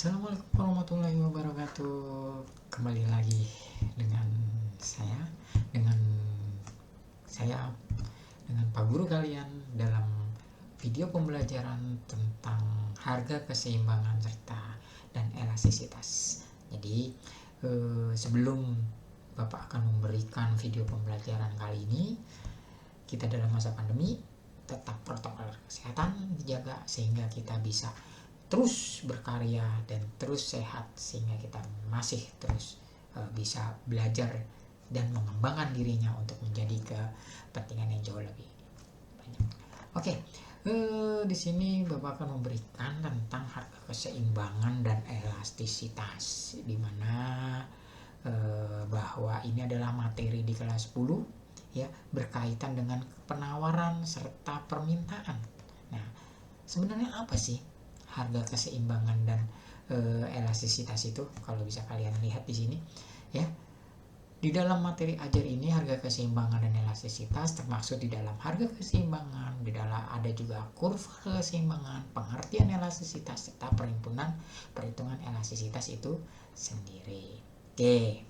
Assalamualaikum warahmatullahi wabarakatuh. Kembali lagi dengan saya, dengan saya, dengan Pak Guru kalian dalam video pembelajaran tentang harga keseimbangan serta dan elastisitas. Jadi sebelum Bapak akan memberikan video pembelajaran kali ini, kita dalam masa pandemi tetap protokol kesehatan dijaga sehingga kita bisa terus berkarya dan terus sehat, sehingga kita masih terus bisa belajar dan mengembangkan dirinya untuk menjadi kepentingan yang jauh lebih banyak. Oke, di sini Bapak akan memberikan tentang harga keseimbangan dan elastisitas, di mana bahwa ini adalah materi di kelas 10 ya, berkaitan dengan penawaran serta permintaan. Nah, sebenarnya apa sih harga keseimbangan dan elastisitas itu? Kalau bisa kalian lihat di sini ya, di dalam materi ajar ini harga keseimbangan dan elastisitas termaksud di dalam harga keseimbangan, di dalam ada juga kurva keseimbangan, pengertian elastisitas serta perhitungan elastisitas itu sendiri. Oke,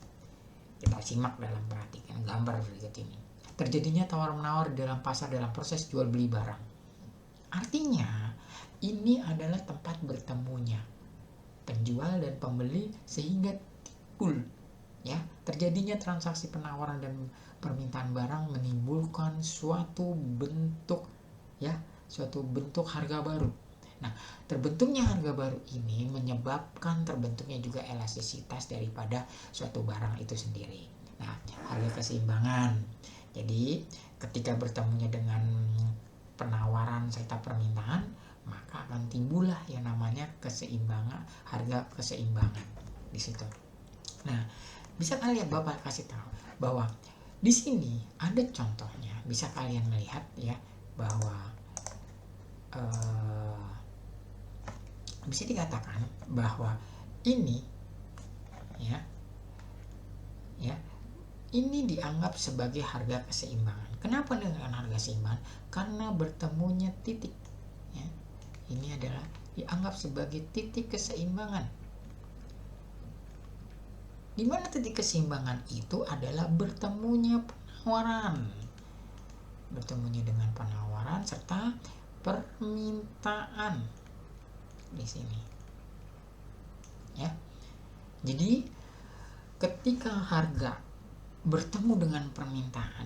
kita simak dalam perhatikan gambar berikut ini. Terjadinya tawar-menawar dalam pasar dalam proses jual beli barang. Artinya ini adalah tempat bertemunya penjual dan pembeli sehingga timbul ya terjadinya transaksi penawaran dan permintaan barang, menimbulkan suatu bentuk harga baru. Nah, terbentuknya harga baru ini menyebabkan terbentuknya juga elastisitas daripada suatu barang itu sendiri. Nah, harga keseimbangan. Jadi, ketika bertemunya dengan penawaran serta permintaan, maka akan timbullah yang namanya keseimbangan, harga keseimbangan di situ. Nah, bisa kalian Bapak kasih tahu bahwa di sini ada contohnya, bisa kalian melihat ya bahwa bisa dikatakan bahwa ini ya ini dianggap sebagai harga keseimbangan. Kenapa dengan harga keseimbangan? Karena bertemunya titik ya. Ini adalah dianggap sebagai titik keseimbangan. Di mana titik keseimbangan itu adalah bertemunya penawaran. Bertemunya dengan penawaran serta permintaan di sini. Ya. Jadi ketika harga bertemu dengan permintaan,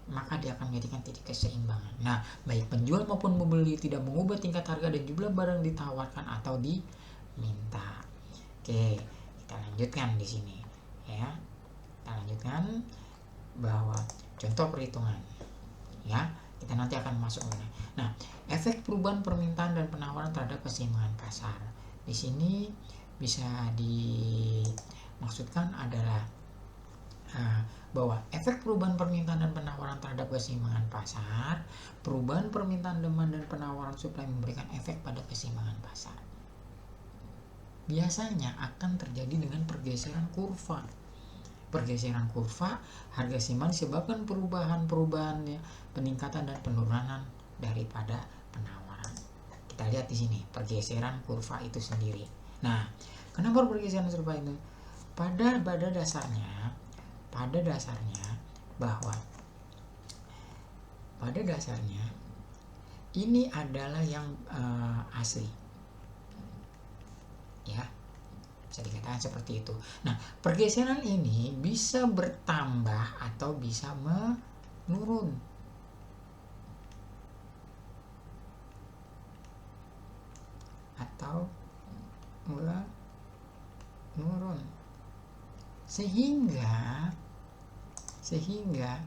maka dia akan menjadikan titik keseimbangan. Nah, baik penjual maupun pembeli tidak mengubah tingkat harga dan jumlah barang ditawarkan atau diminta. Oke, kita lanjutkan di sini ya. Kita lanjutkan bahwa contoh perhitungan ya. Kita nanti akan masuk ke mana. Nah, efek perubahan permintaan dan penawaran terhadap keseimbangan pasar. Di sini bisa dimaksudkan adalah bahwa efek perubahan permintaan dan penawaran terhadap keseimbangan pasar, perubahan permintaan demand dan penawaran suplai memberikan efek pada keseimbangan pasar. Biasanya akan terjadi dengan pergeseran kurva. Pergeseran kurva harga keseimbangan disebabkan perubahan ya, peningkatan dan penurunan daripada penawaran. Kita lihat di sini pergeseran kurva itu sendiri. Nah, kenapa pergeseran kurva itu? Pada dasarnya bahwa pada dasarnya ini adalah yang asli ya, bisa dikatakan seperti itu. Nah, pergeseran ini bisa bertambah atau bisa menurun. Atau menurun. Sehingga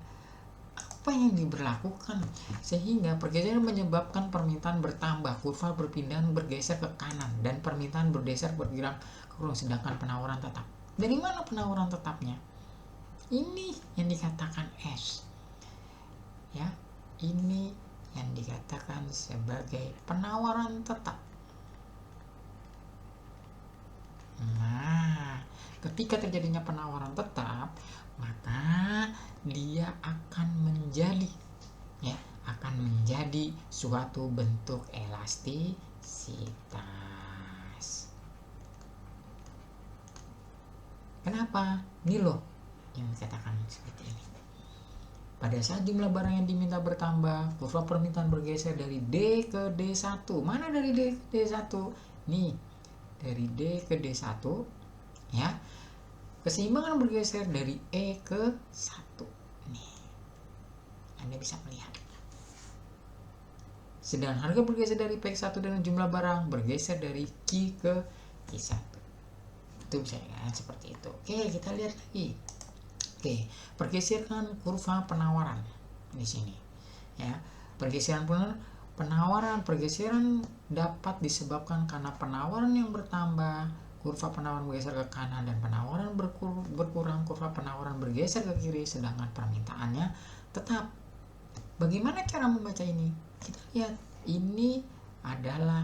apa yang diberlakukan? Sehingga pergeseran menyebabkan permintaan bertambah, kurva perpindahan bergeser ke kanan dan permintaan bergeser bergerak ke kurung, sedangkan penawaran tetap. Dari mana penawaran tetapnya? Ini yang dikatakan S. Ya, ini yang dikatakan sebagai penawaran tetap. Nah, ketika terjadinya penawaran tetap, maka dia akan menjadi suatu bentuk elastisitas. Kenapa? Ini loh yang dikatakan seperti ini. Pada saat jumlah barang yang diminta bertambah, kurva permintaan bergeser dari D ke D1. Mana dari D ke D1? Nih, dari D ke D1 ya. Keseimbangan bergeser dari E ke 1. Nih. Anda bisa melihat. Sedangkan harga bergeser dari P1 dengan jumlah barang bergeser dari Q ke Q1. Itu bisa dikatakan seperti itu. Oke, kita lihat lagi. Oke, pergeseran kurva penawaran di sini. Ya, pergeseran dapat disebabkan karena penawaran yang bertambah, kurva penawaran bergeser ke kanan, dan penawaran berkurang, kurva penawaran bergeser ke kiri, sedangkan permintaannya tetap. Bagaimana cara membaca ini? Kita lihat, ini adalah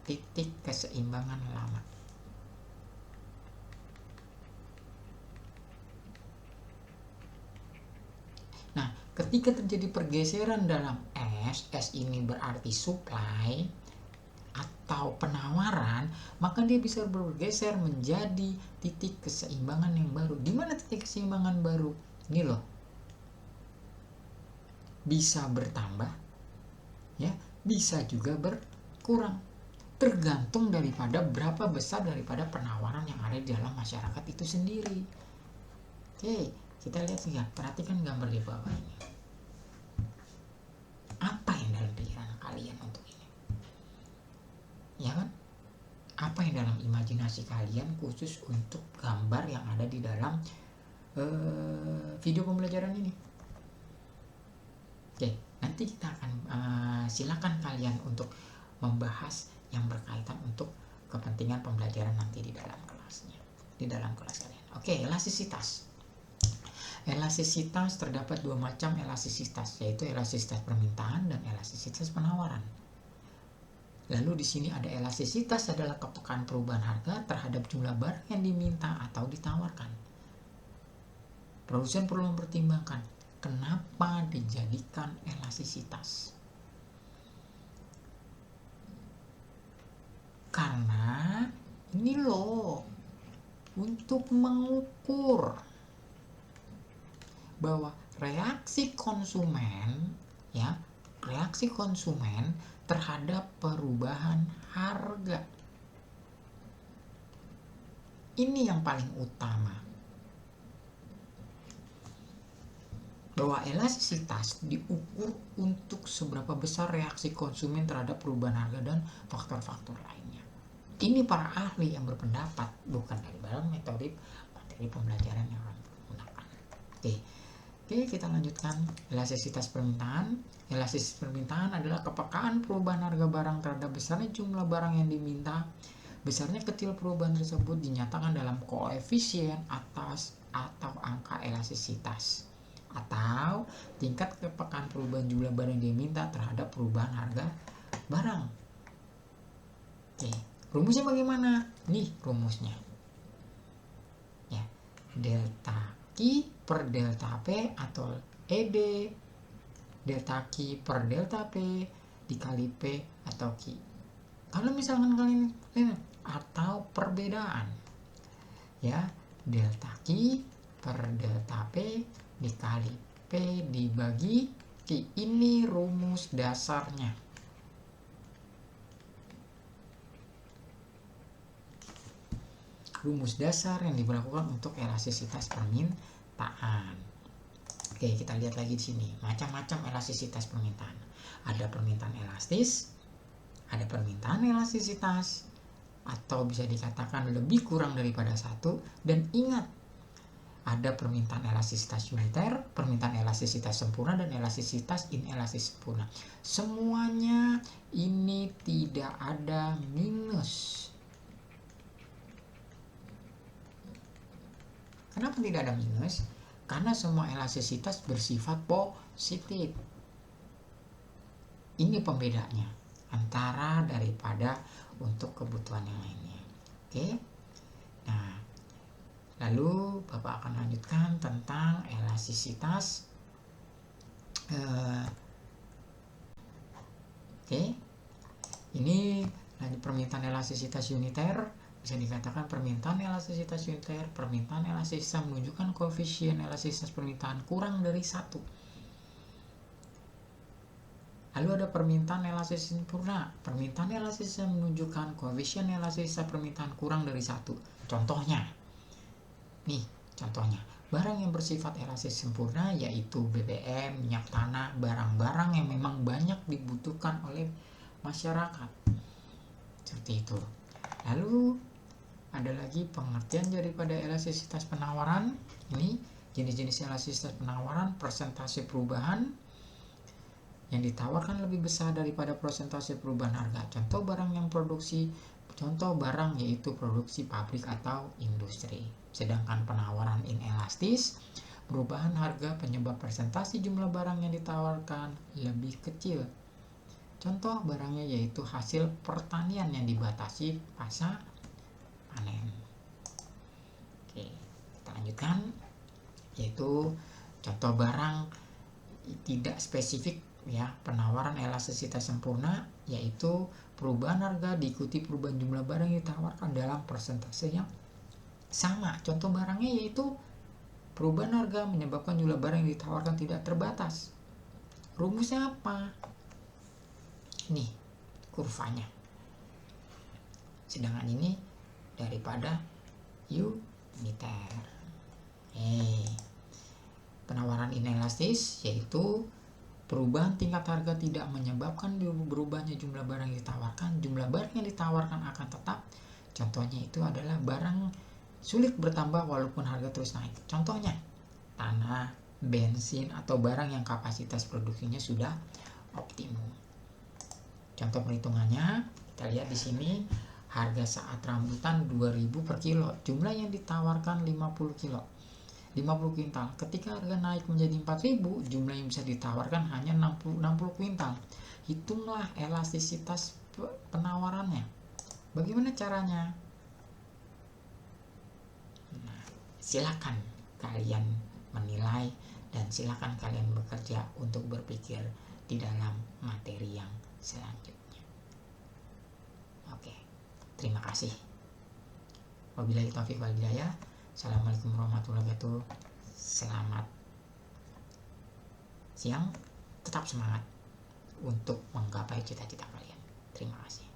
titik keseimbangan lama. Nah, ketika terjadi pergeseran dalam S ini berarti supply atau penawaran, maka dia bisa bergeser menjadi titik keseimbangan yang baru. Di mana titik keseimbangan baru? Ini loh. Bisa bertambah, ya, bisa juga berkurang. Tergantung daripada berapa besar daripada penawaran yang ada di dalam masyarakat itu sendiri. Oke. Kita lihat ya, perhatikan gambar di bawah ini. Apa yang dalam pikiran kalian untuk ini? Ya kan? Apa yang dalam imajinasi kalian khusus untuk gambar yang ada di dalam video pembelajaran ini? Oke, nanti kita akan silakan kalian untuk membahas yang berkaitan untuk kepentingan pembelajaran nanti di dalam kelasnya, di dalam kelas kalian. Oke, elastisitas. Elastisitas terdapat dua macam elastisitas, yaitu elastisitas permintaan dan elastisitas penawaran. Lalu di sini ada elastisitas adalah kepekaan perubahan harga terhadap jumlah barang yang diminta atau ditawarkan. Produsen perlu mempertimbangkan kenapa dijadikan elastisitas. Karena ini loh, untuk mengukur bahwa reaksi konsumen terhadap perubahan harga. Ini yang paling utama. Bahwa elastisitas diukur untuk seberapa besar reaksi konsumen terhadap perubahan harga dan faktor-faktor lainnya. Ini para ahli yang berpendapat, bukan dari dalam metode materi pembelajaran yang akan digunakan. Oke, kita lanjutkan. Elastisitas permintaan. Elastisitas permintaan adalah kepekaan perubahan harga barang terhadap besarnya jumlah barang yang diminta. Besarnya kecil perubahan tersebut dinyatakan dalam koefisien atas atau angka elastisitas, atau tingkat kepekaan perubahan jumlah barang yang diminta terhadap perubahan harga barang. Oke, rumusnya bagaimana? Nih rumusnya. Ya, delta Q per delta P atau ED delta Q per delta P dikali P atau Q. Kalau misalkan kalian atau perbedaan, ya, delta Q per delta P dikali P dibagi Q. Ini rumus dasarnya. Rumus dasar yang diberlakukan untuk elastisitas permintaan. Oke, kita lihat lagi di sini. Macam-macam elastisitas permintaan. Ada permintaan elastis, ada permintaan elastisitas, atau bisa dikatakan lebih kurang daripada satu. Dan ingat, ada permintaan elastisitas uniter, permintaan elastisitas sempurna, dan elastisitas inelastis sempurna. Semuanya ini tidak ada minus. Kenapa tidak ada minus? Karena semua elastisitas bersifat positif. Ini pembedanya antara daripada untuk kebutuhan yang lainnya. Oke. Nah, lalu Bapak akan lanjutkan tentang elastisitas. Oke. Ini lanjut permintaan permintaan elastisitas uniter, bisa dikatakan permintaan elastisitas uniter, permintaan elastisitas menunjukkan koefisien elastisitas permintaan kurang dari 1. Lalu ada permintaan elastisitas sempurna. Permintaan elastisitas menunjukkan koefisien elastisitas permintaan kurang dari 1. Contohnya, nih contohnya, barang yang bersifat elastis sempurna yaitu BBM, minyak tanah, barang-barang yang memang banyak dibutuhkan oleh masyarakat. Seperti itu. Lalu ada lagi pengertian daripada elastisitas penawaran. Ini jenis-jenis elastisitas penawaran, persentase perubahan yang ditawarkan lebih besar daripada persentase perubahan harga. Contoh barang yaitu produksi pabrik atau industri. Sedangkan penawaran inelastis, perubahan harga penyebab persentase jumlah barang yang ditawarkan lebih kecil. Contoh barangnya yaitu hasil pertanian yang dibatasi pasca panen. Oke, kita lanjutkan, yaitu contoh barang tidak spesifik ya, penawaran elastisitas sempurna yaitu perubahan harga diikuti perubahan jumlah barang yang ditawarkan dalam persentase yang sama. Contoh barangnya yaitu perubahan harga menyebabkan jumlah barang yang ditawarkan tidak terbatas. Rumusnya apa? Nih kurvanya. Sedangkan ini daripada uniter. Penawaran inelastis yaitu perubahan tingkat harga tidak menyebabkan berubahnya jumlah barang yang ditawarkan. Jumlah barang yang ditawarkan akan tetap. Contohnya itu adalah barang sulit bertambah walaupun harga terus naik. Contohnya tanah, bensin, atau barang yang kapasitas produksinya sudah optimum. Contoh perhitungannya, kita lihat di sini, harga saat rambutan 2.000 per kilo, jumlah yang ditawarkan 50 kilo, 50 kuintal. Ketika harga naik menjadi 4.000, jumlah yang bisa ditawarkan hanya 60 kuintal. Hitunglah elastisitas penawarannya. Bagaimana caranya? Nah, silakan kalian menilai dan silakan kalian bekerja untuk berpikir di dalam materi yang selanjutnya. Oke, terima kasih. Wabillahi taufiq wal hidayah. Assalamualaikum warahmatullahi wabarakatuh. Selamat siang. Tetap semangat untuk menggapai cita-cita kalian. Terima kasih.